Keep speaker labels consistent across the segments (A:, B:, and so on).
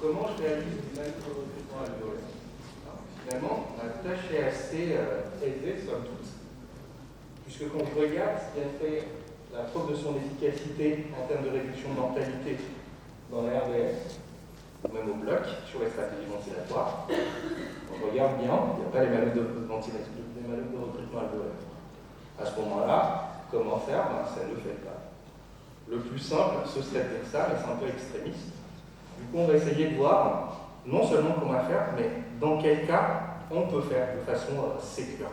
A: comment je réalise des manœuvres de recrutement alvéolaires. Finalement, la tâche est assez aisée, somme toute, puisque quand je regarde ce qui a fait la preuve de son efficacité en termes de réduction de mortalité dans la RDS, ou même au bloc, sur les stratégies ventilatoires, on regarde bien, il n'y a pas les manœuvres de ventilation, les manœuvres de recrutement alvéolaire. À ce moment-là, comment faire? Ça ne le fait pas. Le plus simple, ce serait de dire ça, mais c'est un peu extrémiste. Du coup, on va essayer de voir non seulement comment faire, mais dans quel cas on peut faire de façon sécure.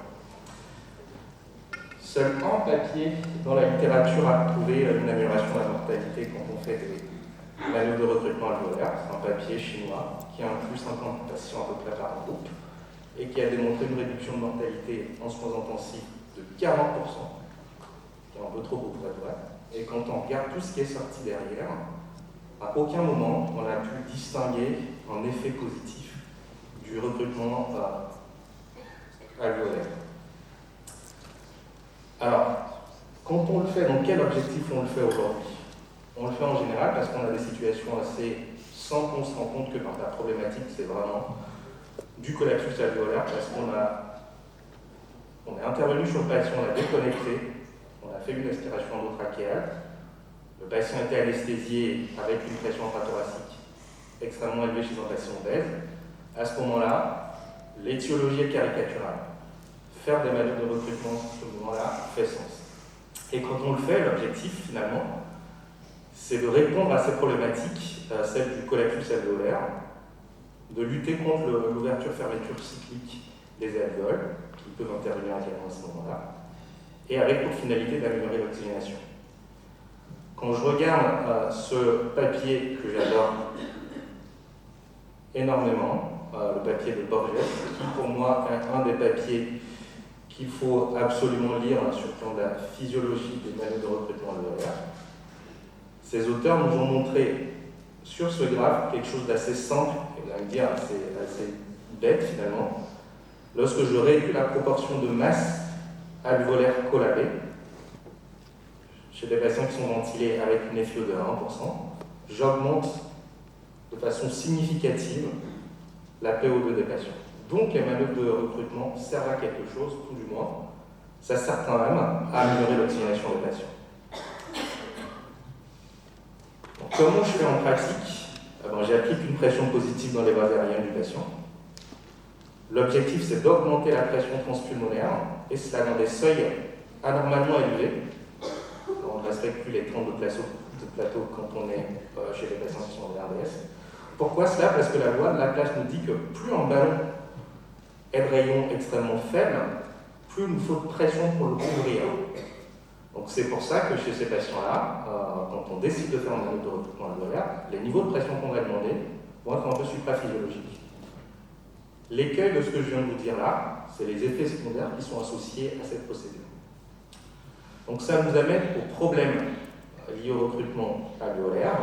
A: Seul un papier dans la littérature a prouvé une amélioration de la mortalité quand on fait des manœuvres de recrutement alvéolaire. C'est un papier chinois qui inclut 50 patients à peu près par groupe et qui a démontré une réduction de mortalité en soins intensifs de 40%, qui est un peu trop beau pour être vrai. Et quand on regarde tout ce qui est sorti derrière, à aucun moment on a pu distinguer un effet positif du recrutement alvéolaire. Alors, quand on le fait, dans quel objectif on le fait aujourd'hui? On le fait en général parce qu'on a des situations assez sans qu'on se rend compte que dans la problématique, c'est vraiment du collapsus alvéolaire parce qu'on est intervenu sur le patient, on l'a déconnecté, on a fait une aspiration endotrachéale, le patient était anesthésié avec une pression infrathoracique extrêmement élevée chez un patient obèse. À ce moment-là, l'étiologie est caricaturale. Faire des manœuvres de recrutement à ce moment-là fait sens. Et quand on le fait, l'objectif finalement, c'est de répondre à ces problématiques, celle du collapsus alvéolaire, de lutter contre l'ouverture-fermeture cyclique des alvéoles, qui peuvent intervenir également à ce moment-là, et avec pour finalité d'améliorer l'oxygénation. Quand je regarde ce papier que j'adore énormément, le papier de Borges, qui pour moi est un des papiers qu'il faut absolument lire sur le plan de la physiologie des manœuvres de recrutement alvéolaire, ces auteurs nous ont montré sur ce graphe quelque chose d'assez simple, et vous allez me dire assez bête finalement. Lorsque je réduis la proportion de masse alvéolaire collabée, chez des patients qui sont ventilés avec une FiO de 1%, j'augmente de façon significative la PO2 des patients. Donc les manœuvres de recrutement servent à quelque chose, tout du moins. Ça sert quand même à améliorer l'oxygénation des patients. Donc, comment je fais en pratique? J'applique une pression positive dans les voies aériennes du patient. L'objectif, c'est d'augmenter la pression transpulmonaire, et cela dans des seuils anormalement élevés. On ne respecte plus les 30 de plateau quand on est chez les patients qui sont en RDS. Pourquoi cela? Parce que la loi de Laplace nous dit que plus un ballon est de rayon extrêmement faible, plus il nous faut de pression pour le couvrir. Donc c'est pour ça que chez ces patients-là, quand on décide de faire un manœuvre de recrutement alvéolaire, les niveaux de pression qu'on va demander vont être un peu supraphysiologiques. L'écueil de ce que je viens de vous dire là, c'est les effets secondaires qui sont associés à cette procédure. Donc ça nous amène aux problèmes liés au recrutement alvéolaire.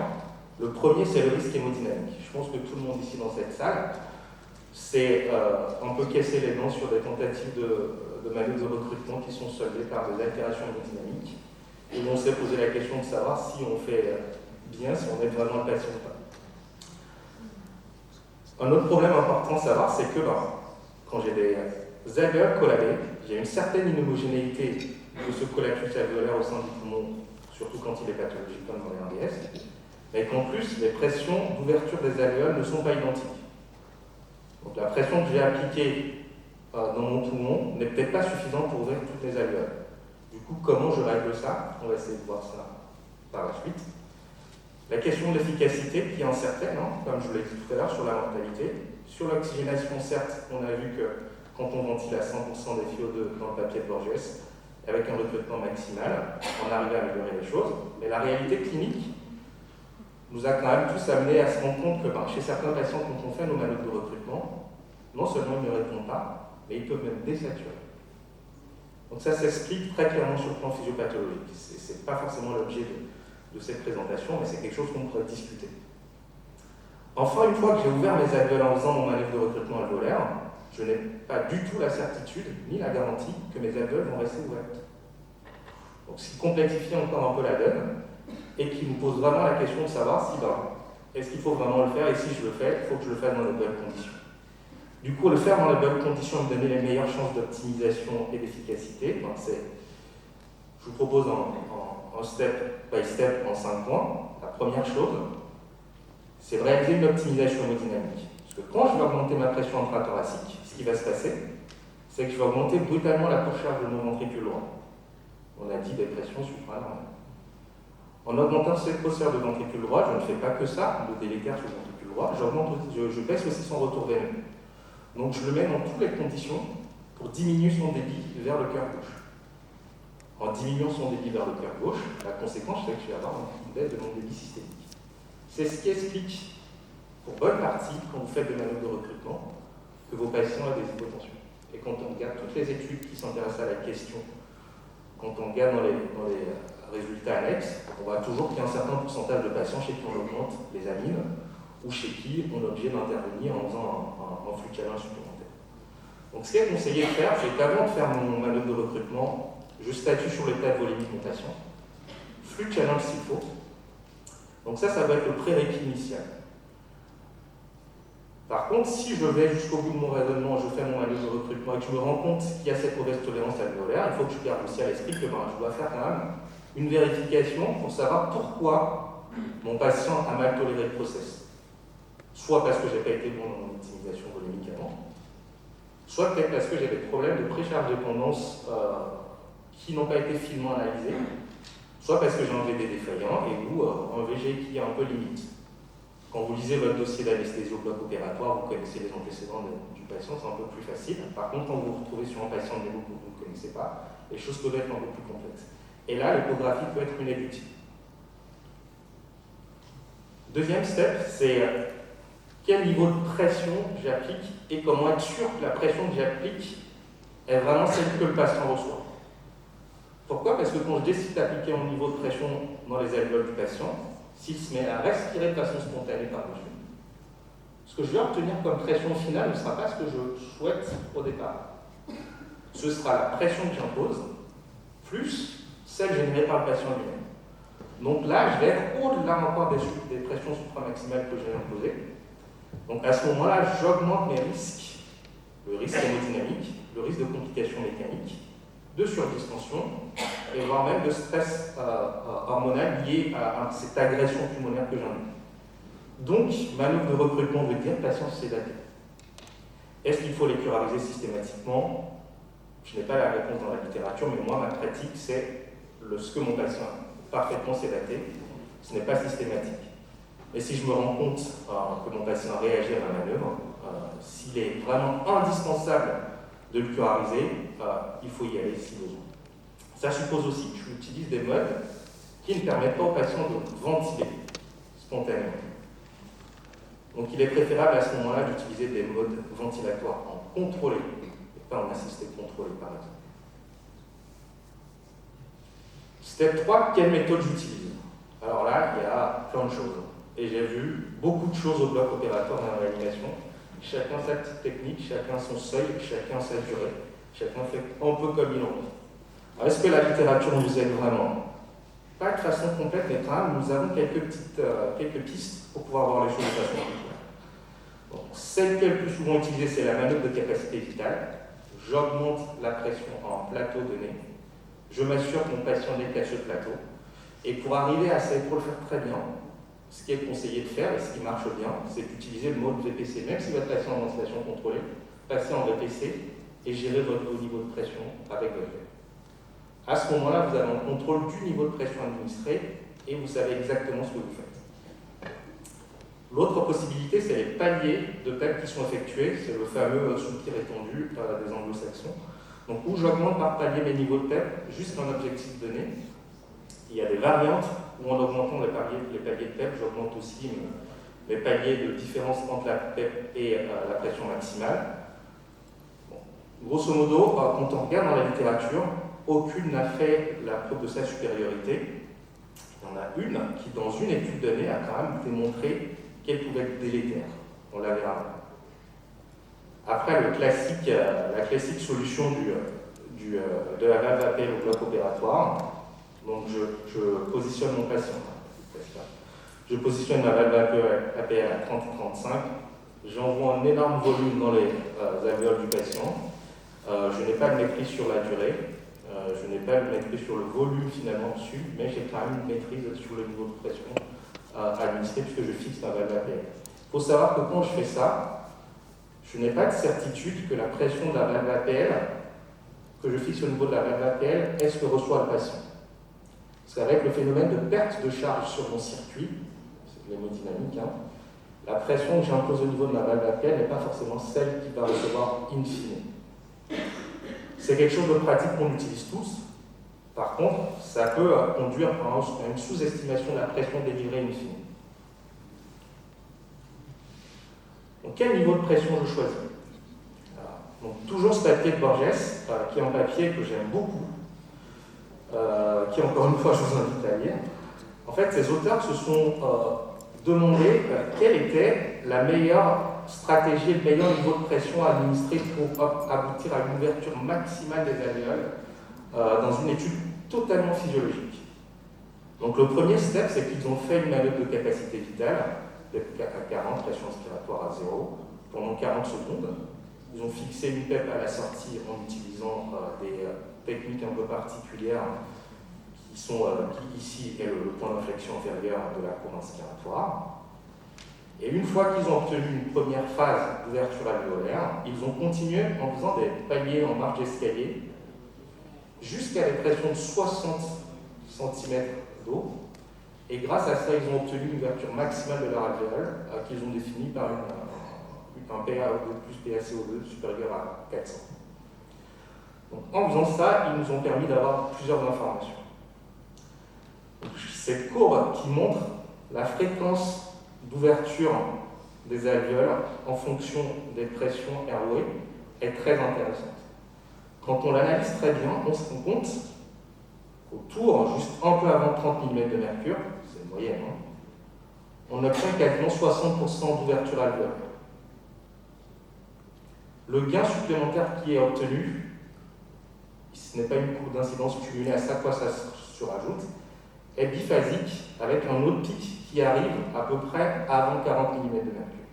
A: Le premier, c'est le risque hémodynamique. Je pense que tout le monde ici dans cette salle s'est un peu cassé les dents sur des tentatives de manœuvres de recrutement qui sont soldées par des altérations hémodynamiques. Et on s'est posé la question de savoir si on fait bien, si on aide vraiment le patient ou pas. Un autre problème important à savoir, c'est que quand j'ai des alvéoles collabées, j'ai une certaine inhomogénéité de ce collapsus alvéolaire au sein du poumon, surtout quand il est pathologique comme dans les RDS, mais qu'en plus, les pressions d'ouverture des alvéoles ne sont pas identiques. Donc la pression que j'ai appliquée dans mon poumon n'est peut-être pas suffisante pour ouvrir toutes les alvéoles. Du coup, comment je règle ça? On va essayer de voir ça par la suite. La question de l'efficacité qui est incertaine, comme je vous l'ai dit tout à l'heure, sur la mortalité. Sur l'oxygénation, certes, on a vu que quand on ventile à 100% des FiO2 dans le papier de Borges, avec un recrutement maximal, on arrive à améliorer les choses. Mais la réalité clinique nous a quand même tous amenés à se rendre compte que chez certains patients, quand on fait nos manœuvres de recrutement, non seulement ils ne répondent pas, mais ils peuvent même désaturer. Donc ça s'explique très clairement sur le plan physiopathologique. Ce n'est pas forcément l'objet de cette présentation, mais c'est quelque chose qu'on pourrait discuter. Enfin, une fois que j'ai ouvert mes alvéoles en faisant mon manœuvre de recrutement alvéolaire, je n'ai pas du tout la certitude, ni la garantie, que mes alvéoles vont rester ouvertes. Donc ce qui complexifie encore un peu la donne, et qui nous pose vraiment la question de savoir si Est-ce qu'il faut vraiment le faire? Et si je le fais, il faut que je le fasse dans les bonnes conditions. Du coup, le faire dans les bonnes conditions et me donner les meilleures chances d'optimisation et d'efficacité, je vous propose en step by step en 5 points. La première chose, c'est de réaliser une optimisation hémodynamique. Parce que quand je vais augmenter ma pression intrathoracique, ce qui va se passer, c'est que je vais augmenter brutalement la surcharge de mon ventricule droit. On a dit des pressions supranormales. En augmentant cette grosseur de ventricule droit, je ne fais pas que ça, le délétère sur le ventricule droit, je baisse aussi son retour veineux. Donc je le mets dans toutes les conditions pour diminuer son débit vers le cœur gauche. En diminuant son débit vers le cœur gauche, la conséquence, c'est que je vais avoir une baisse de mon débit systémique. C'est ce qui explique, pour bonne partie, quand vous faites des manœuvres de recrutement, que vos patients ont des hypotensions. Et quand on regarde toutes les études qui s'intéressent à la question, quand on regarde dans les résultats annexes, on voit toujours qu'il y a un certain pourcentage de patients chez qui on augmente les amines ou chez qui on est obligé d'intervenir en faisant un flux challenge supplémentaire. Donc ce qui est conseillé de faire, c'est qu'avant de faire mon manœuvre de recrutement, je statue sur l'état de volémique de mon patient, flux challenge s'il faut. Donc ça va être le prérequis initial. Par contre, si je vais jusqu'au bout de mon raisonnement, je fais mon manœuvre de recrutement et que je me rends compte qu'il y a cette mauvaise tolérance alvéolaire, il faut que je garde aussi à l'esprit que je dois faire quand même une vérification pour savoir pourquoi mon patient a mal toléré le process. Soit parce que je n'ai pas été bon dans mon optimisation volémique avant, soit peut-être parce que j'ai des problèmes de précharge-dépendance qui n'ont pas été finement analysés, soit parce que j'ai un VD défaillant et ou un VG qui est un peu limite. Quand vous lisez votre dossier d'anesthésie au bloc opératoire, vous connaissez les antécédents du patient, c'est un peu plus facile. Par contre, quand vous vous retrouvez sur un patient de niveau que vous ne connaissez pas, les choses peuvent être un peu plus complexes. Et là, l'échographie peut être une aide utile. Deuxième step, c'est quel niveau de pression j'applique et comment être sûr que la pression que j'applique est vraiment celle que le patient reçoit. Pourquoi? Parce que quand je décide d'appliquer mon niveau de pression dans les alvéoles du patient, s'il se met à respirer de façon spontanée par-dessus, ce que je vais obtenir comme pression finale ne sera pas ce que je souhaite au départ. Ce sera la pression que j'impose, plus celle générée par le patient lui-même. Donc là, je vais être au-delà encore des pressions supramaximales que j'ai imposées. Donc à ce moment-là, j'augmente mes risques, le risque hémodynamique, le risque de complications mécaniques, de surdistension, et voire même de stress hormonal lié à cette agression pulmonaire que j'en ai. Donc, manœuvre de recrutement veut dire patient sédaté. Est-ce qu'il faut les curariser systématiquement? Je n'ai pas la réponse dans la littérature, mais moi, ma pratique, c'est ce que mon patient est parfaitement sédaté. Ce n'est pas systématique. Et si je me rends compte que mon patient réagit à ma manœuvre, s'il est vraiment indispensable de le curariser, il faut y aller si besoin. Ça suppose aussi que j'utilise des modes qui ne permettent pas au patient de ventiler spontanément. Donc il est préférable à ce moment-là d'utiliser des modes ventilatoires en contrôlé, et pas en assisté contrôlé par exemple. Step 3, quelle méthode j'utilise? Alors là, il y a plein de choses. Et j'ai vu beaucoup de choses au bloc opératoire dans l'animation. Chacun sa petite technique, chacun son seuil, chacun sa durée. Chacun fait un peu comme il en veut. Alors, est-ce que la littérature nous aide vraiment? Pas de façon complète, mais quand même, nous avons quelques pistes pour pouvoir voir les choses de façon plus claire. Donc, celle qui est le plus souvent utilisée, c'est la manœuvre de capacité vitale. J'augmente la pression en plateau donné. Je m'assure que mon patient détache le plateau. Et pour arriver à ça, et pour le faire très bien, ce qui est conseillé de faire, et ce qui marche bien, c'est d'utiliser le mode VPC. Même si votre patient est en ventilation contrôlée, passez en VPC et gérez votre niveau de pression avec votre verre. À ce moment-là, vous avez un contrôle du niveau de pression administré et vous savez exactement ce que vous faites. L'autre possibilité, c'est les paliers de PEP qui sont effectués. C'est le fameux soupir étendu des anglo-saxons. Donc, où j'augmente par palier mes niveaux de PEP jusqu'à un objectif donné. Il y a des variantes où en augmentant les paliers de PEP, j'augmente aussi les paliers de différence entre la PEP et la pression maximale. Bon. Grosso modo, quand on regarde dans la littérature, aucune n'a fait la preuve de sa supériorité. Il y en a une qui, dans une étude donnée, a quand même démontré qu'elle pouvait être délétère. On la verra. Après, la classique solution de la valve APL au bloc opératoire. Donc, je positionne mon patient. Je positionne ma valve APL à 30 et 35. J'envoie un énorme volume dans les alvéoles du patient. Je n'ai pas de maîtrise sur la durée. Je n'ai pas de maîtrise sur le volume finalement dessus, mais j'ai quand même une maîtrise sur le niveau de pression administré puisque je fixe ma valve APL. Il faut savoir que quand je fais ça, je n'ai pas de certitude que la pression de la valve APL, que je fixe au niveau de la valve APL, est ce que reçoit le patient. Parce qu'avec le phénomène de perte de charge sur mon circuit, c'est de l'hémodynamique, hein, la pression que j'impose au niveau de ma valve APL n'est pas forcément celle qui va recevoir in fine. C'est quelque chose de pratique qu'on utilise tous. Par contre, ça peut conduire à une sous-estimation de la pression délivrée in fine. Donc, quel niveau de pression je choisis? Donc, toujours ce papier de Borges, qui est un papier que j'aime beaucoup, qui, encore une fois, je vous invite à lire. En fait, ces auteurs se sont demandé quelle était la meilleure stratégie, le meilleur niveau de pression à administrer pour aboutir à une ouverture maximale des alvéoles dans une étude totalement physiologique. Donc le premier step, c'est qu'ils ont fait une manœuvre de capacité vitale, à 40, pression respiratoire à 0, pendant 40 secondes. Ils ont fixé une PEP à la sortie en utilisant des techniques un peu particulières qui ici est le point d'inflexion inférieur de la courbe inspiratoire. Et une fois qu'ils ont obtenu une première phase d'ouverture alvéolaire, ils ont continué en faisant des paliers en marge d'escalier jusqu'à des pressions de 60 cm d'eau. Et grâce à ça, ils ont obtenu une ouverture maximale de leur alvéole qu'ils ont définie par un PaO2 plus PaCO2 supérieur à 400. Donc, en faisant ça, ils nous ont permis d'avoir plusieurs informations. Donc, cette courbe qui montre la fréquence d'ouverture des alvéoles en fonction des pressions airway est très intéressante. Quand on l'analyse très bien, on se rend compte qu'autour, juste un peu avant 30 mm de mercure, c'est une moyenne, hein, on obtient quasiment 60% d'ouverture alvéolaire. Le gain supplémentaire qui est obtenu, ce n'est pas une courbe d'incidence cumulée, à chaque fois ça se rajoute, est biphasique avec un autre pic qui arrive à peu près avant 40 mm de mercure.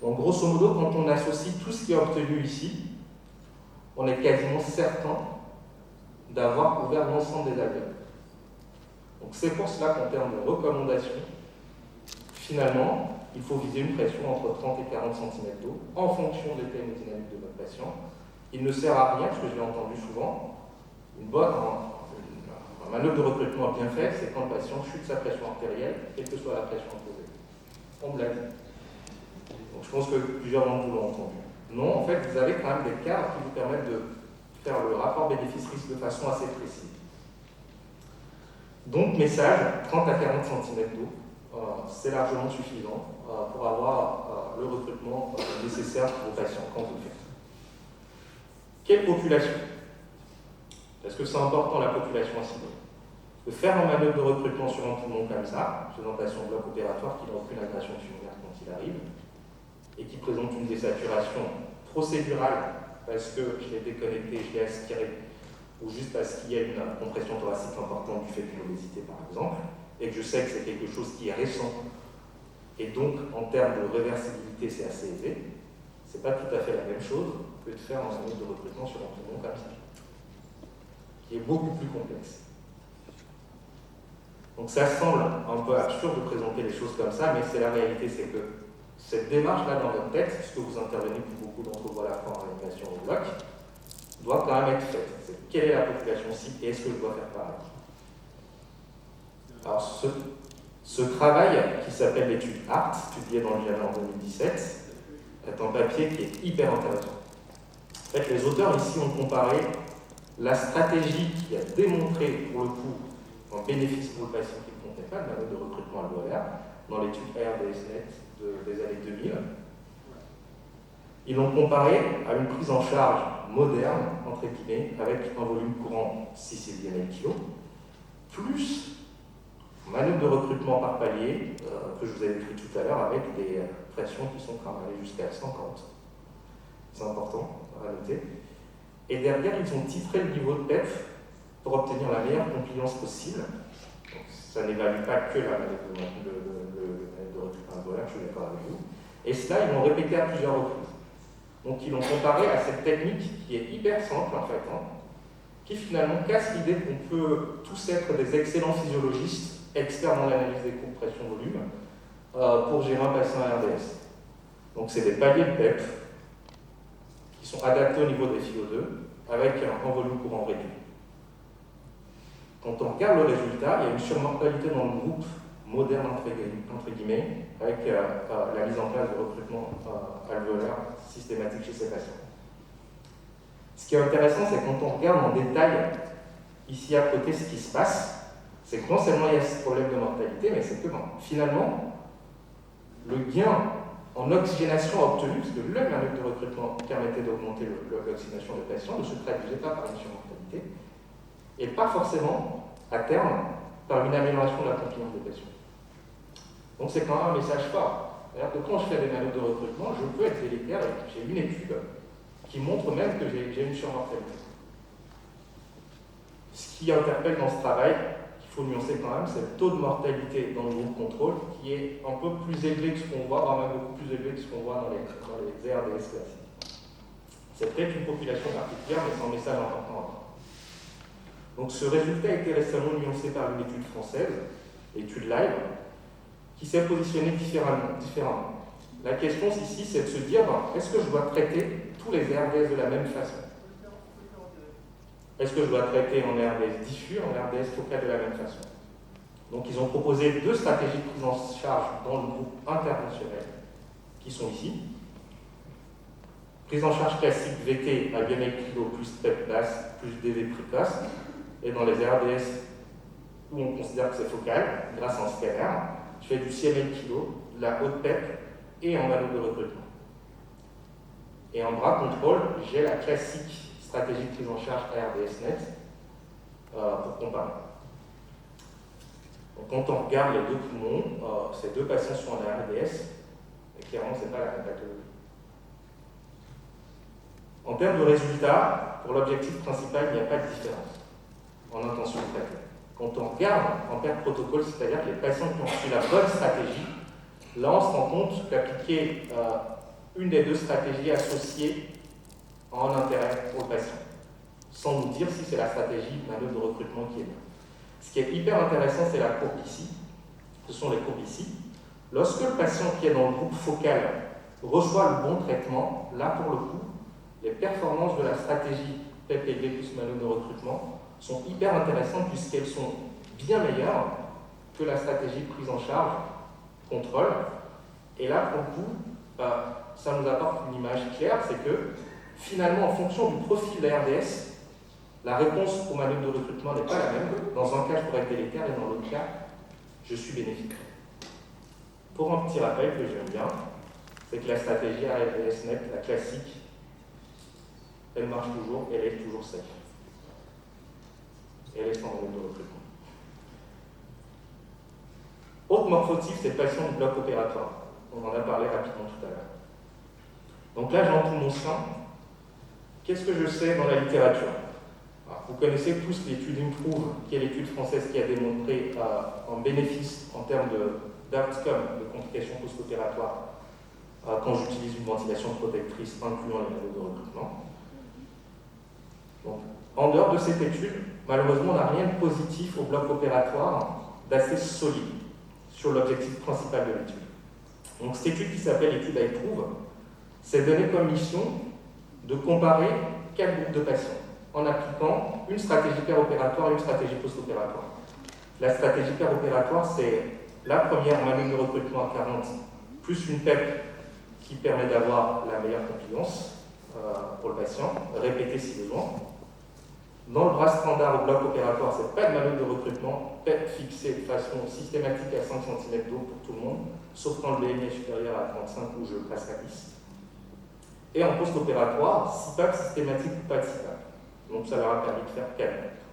A: Donc grosso modo, quand on associe tout ce qui est obtenu ici, on est quasiment certain d'avoir ouvert l'ensemble des alvéoles. Donc c'est pour cela qu'en termes de recommandation, finalement, il faut viser une pression entre 30 et 40 cm d'eau en fonction de l'état hémodynamique de votre patient. Il ne sert à rien, parce que je l'ai entendu souvent, une manœuvre de recrutement bien faite, c'est quand le patient chute sa pression artérielle, quelle que soit la pression imposée. On me l'a dit. Donc je pense que plusieurs d'entre vous l'ont entendu. Non, en fait, vous avez quand même des cadres qui vous permettent de faire le rapport bénéfice-risque de façon assez précise. Donc, message, 30 à 40 cm d'eau, c'est largement suffisant pour avoir le recrutement nécessaire pour vos patients quand vous le faites. Quelle population? Est-ce que c'est important la population à cibler? De faire une manœuvre de recrutement sur un poumon comme ça, chez un patient bloc opératoire qui n'a aucune agression tumorale quand il arrive, et qui présente une désaturation procédurale parce que je l'ai déconnecté, je l'ai aspiré, ou juste parce qu'il y a une compression thoracique importante du fait d'une obésité par exemple, et que je sais que c'est quelque chose qui est récent, et donc en termes de réversibilité c'est assez élevé, c'est pas tout à fait la même chose que de faire un manœuvre de recrutement sur un poumon comme ça, qui est beaucoup plus complexe. Donc ça semble un peu absurde de présenter les choses comme ça, mais c'est la réalité, c'est que cette démarche-là dans votre tête, puisque vous intervenez pour beaucoup d'entre vous à la fois en réanimation au bloc, doit quand même être faite. C'est quelle est la population cible et est-ce que je dois faire pareil? Alors ce travail, qui s'appelle l'étude ART, publié dans le journal en 2017, est un papier qui est hyper intéressant. En fait, les auteurs ici ont comparé la stratégie qui a démontré pour le coup un bénéfice pour le patient qui ne comptait pas de manœuvre de recrutement alvéolaire dans l'étude RDSNet des années 2000. Ils l'ont comparé à une prise en charge moderne, entre guillemets, avec un volume courant 6 et 10 ml/kg, plus manœuvre de recrutement par palier, que je vous avais décrit tout à l'heure, avec des pressions qui sont quand même allées jusqu'à 50. C'est important à noter. Et derrière, ils ont titré le niveau de PEF pour obtenir la meilleure compliance possible. Donc, ça n'évalue pas que la manœuvre voleur, je suis d'accord avec vous. Et cela, ils l'ont répété à plusieurs reprises. Donc ils l'ont comparé à cette technique qui est hyper simple en fait, qui finalement casse l'idée qu'on peut tous être des excellents physiologistes, experts dans l'analyse des courbes pression-volume, pour gérer un patient à RDS. Donc c'est des paliers de PEP qui sont adaptés au niveau des FiO2 avec un volume courant réduit. Quand on regarde le résultat, il y a une surmortalité dans le groupe moderne entre guillemets, avec la mise en place de recrutement alvéolaire systématique chez ces patients. Ce qui est intéressant, c'est quand on regarde en détail ici à côté ce qui se passe, c'est que non seulement il y a ce problème de mortalité, mais c'est que finalement, le gain en oxygénation obtenu, parce que le manœuvre de recrutement permettait d'augmenter l'oxygénation des patients, ne se traduisait pas par une surmortalité, et pas forcément, à terme, par une amélioration de la continuance des patients. Donc c'est quand même un message fort. C'est-à-dire que quand je fais des manœuvres de recrutement, je peux être délétère, et j'ai une étude qui montre même que j'ai une surmortalité. Ce qui interpelle dans ce travail, qu'il faut nuancer quand même, c'est le taux de mortalité dans le groupe contrôle qui est un peu plus élevé que ce qu'on voit, voire même beaucoup plus élevé que ce qu'on voit dans les RDS classiques. C'est peut-être une population particulière, mais c'est un message important. Donc ce résultat a été récemment nuancé par une étude française, l'étude LIVE, qui s'est positionnée différemment. La question ici, c'est de se dire, est-ce que je dois traiter tous les RDS de la même façon? Est-ce que je dois traiter en RDS diffus, en RDS focal de la même façon? Donc ils ont proposé deux stratégies de prise en charge dans le groupe interventionnel, qui sont ici. Prise en charge classique VT à biométrie plus PEP basse, plus DV précoce, et dans les RDS où on considère que c'est focal, grâce à un scanner, je fais du CML kilo, de la haute PEP et en manœuvre de recrutement. Et en bras contrôle, j'ai la classique stratégie de prise en charge ARDS net pour comparer. Donc, quand on regarde les deux poumons, ces deux patients sont en ARDS, et clairement, ce n'est pas la même pathologie. En termes de résultats, pour l'objectif principal, il n'y a pas de différence en intention de traitement. Quand on regarde en paire protocole, c'est-à-dire que les patients qui ont reçu la bonne stratégie, là on se rend compte qu'appliquer une des deux stratégies associées a un intérêt pour le patient, sans nous dire si c'est la stratégie manœuvre de recrutement qui est bien. Ce qui est hyper intéressant, c'est la courbe ici. Ce sont les courbes ici. Lorsque le patient qui est dans le groupe focal reçoit le bon traitement, là pour le coup, les performances de la stratégie PEP-PV plus manœuvre de recrutement sont hyper intéressantes puisqu'elles sont bien meilleures que la stratégie de prise en charge contrôle. Et là, pour le coup, ça nous apporte une image claire, c'est que finalement, en fonction du profil de la RDS, la réponse aux manœuvres de recrutement n'est pas la même. Dans un cas, je pourrais être délétère et dans l'autre cas, je suis bénéfique. Pour un petit rappel que j'aime bien, c'est que la stratégie RDS net, la classique, elle marche toujours, elle est toujours safe. Et elle est sans manœuvre de recrutement. Autre morphotype, c'est le patient du bloc opératoire. On en a parlé rapidement tout à l'heure. Donc là, j'entoure mon sein. Qu'est-ce que je sais dans la littérature? Alors, vous connaissez tous l'étude IMPROVE, qui est l'étude française qui a démontré un bénéfice en termes d'outcome, de complications post-opératoires, quand j'utilise une ventilation protectrice incluant les manœuvres de recrutement. Donc, en dehors de cette étude, malheureusement, on n'a rien de positif au bloc opératoire d'assez solide sur l'objectif principal de l'étude. Donc cette étude qui s'appelle l'étude IMPROVE s'est donnée comme mission de comparer 4 groupes de patients en appliquant une stratégie péropératoire et une stratégie post-opératoire. La stratégie péropératoire, c'est la première manœuvre de recrutement à 40 plus une PEP qui permet d'avoir la meilleure compliance pour le patient, répétée si besoin. Dans le bras standard au bloc opératoire, c'est pas de manœuvre de recrutement, PEP fixée de façon systématique à 5 cm d'eau pour tout le monde, sauf quand le BMI est supérieur à 35 où je passe à 10. Et en post-opératoire, CPAP systématique ou pas de CPAP. Donc ça leur a permis de faire 4 mètres.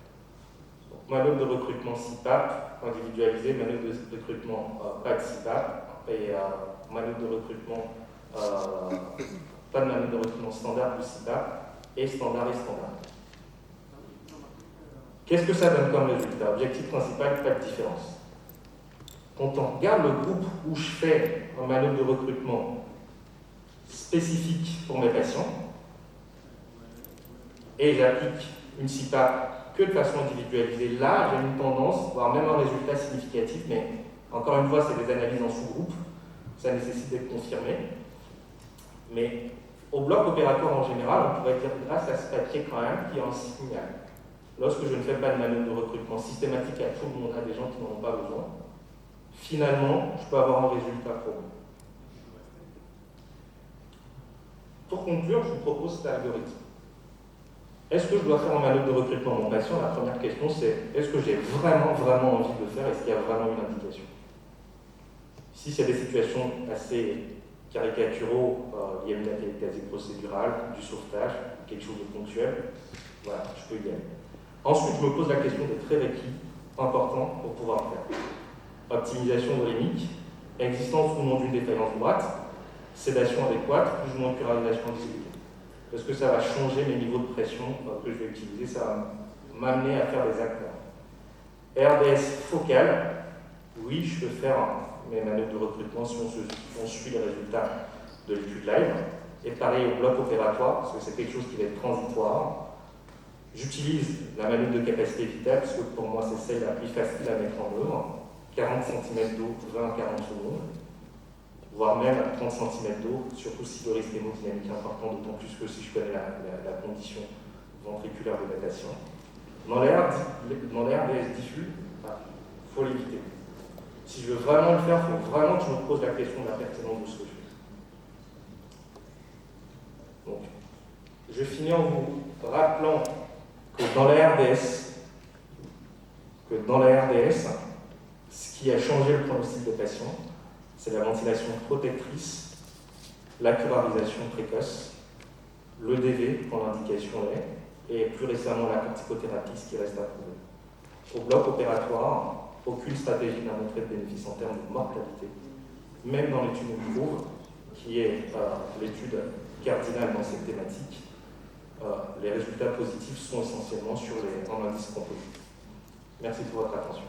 A: Donc, manœuvre de recrutement CPAP individualisée, manœuvre de recrutement pas de CPAP, et manœuvre de recrutement, pas de manœuvre de recrutement standard plus CPAP, et standard et standard. Qu'est-ce que ça donne comme résultat? Objectif principal, pas de différence. Quand on regarde le groupe où je fais un manœuvre de recrutement spécifique pour mes patients, et j'applique une CIPA que de façon individualisée, là, j'ai une tendance, voire même un résultat significatif, mais encore une fois, c'est des analyses en sous-groupe, ça nécessite d'être confirmé. Mais au bloc opératoire en général, on pourrait dire grâce à ce papier quand même qui est un signal. Lorsque je ne fais pas de manœuvre de recrutement systématique à tout le monde, à des gens qui n'en ont pas besoin, finalement, je peux avoir un résultat probant. Pour conclure, je vous propose cet algorithme. Est-ce que je dois faire un manœuvre de recrutement à mon patient? La première question, c'est est-ce que j'ai vraiment envie de le faire? Est-ce qu'il y a vraiment une indication? Si c'est des situations assez caricaturaux, il y a une quasi procédurale, du sauvetage, quelque chose de ponctuel, voilà, je peux y aller. Ensuite, je me pose la question des prérequis importants pour pouvoir le faire. Optimisation volumique, existence ou non d'une défaillance droite, sédation adéquate, plus ou moins de pluralisation discipline. Parce que ça va changer mes niveaux de pression que je vais utiliser, ça va m'amener à faire des actes. RDS focal, oui, je peux faire mes manœuvres de recrutement si on suit les résultats de l'étude live. Et pareil au bloc opératoire, parce que c'est quelque chose qui va être transitoire. J'utilise la manœuvre de capacité vitale, parce que pour moi c'est celle la plus facile à mettre en œuvre. 40 cm d'eau, 20 à 40 secondes, voire même à 30 cm d'eau, surtout si le risque hémodynamique est important, d'autant plus que si je connais la condition ventriculaire de la patient. Dans les RDS diffus, il faut l'éviter. Si je veux vraiment le faire, il faut vraiment que je me pose la question de la pertinence de ce que je fais. Donc, je finis en vous rappelant que dans la RDS, ce qui a changé le pronostic des patients, c'est la ventilation protectrice, la curarisation précoce, l'EDV quand l'indication l'est, et plus récemment la corticothérapie, ce qui reste à prouver. Au bloc opératoire, aucune stratégie n'a montré de bénéfice en termes de mortalité, même dans l'étude MOVE, qui est l'étude cardinale dans cette thématique. Les résultats positifs sont essentiellement sur les indices composites. Merci pour votre attention.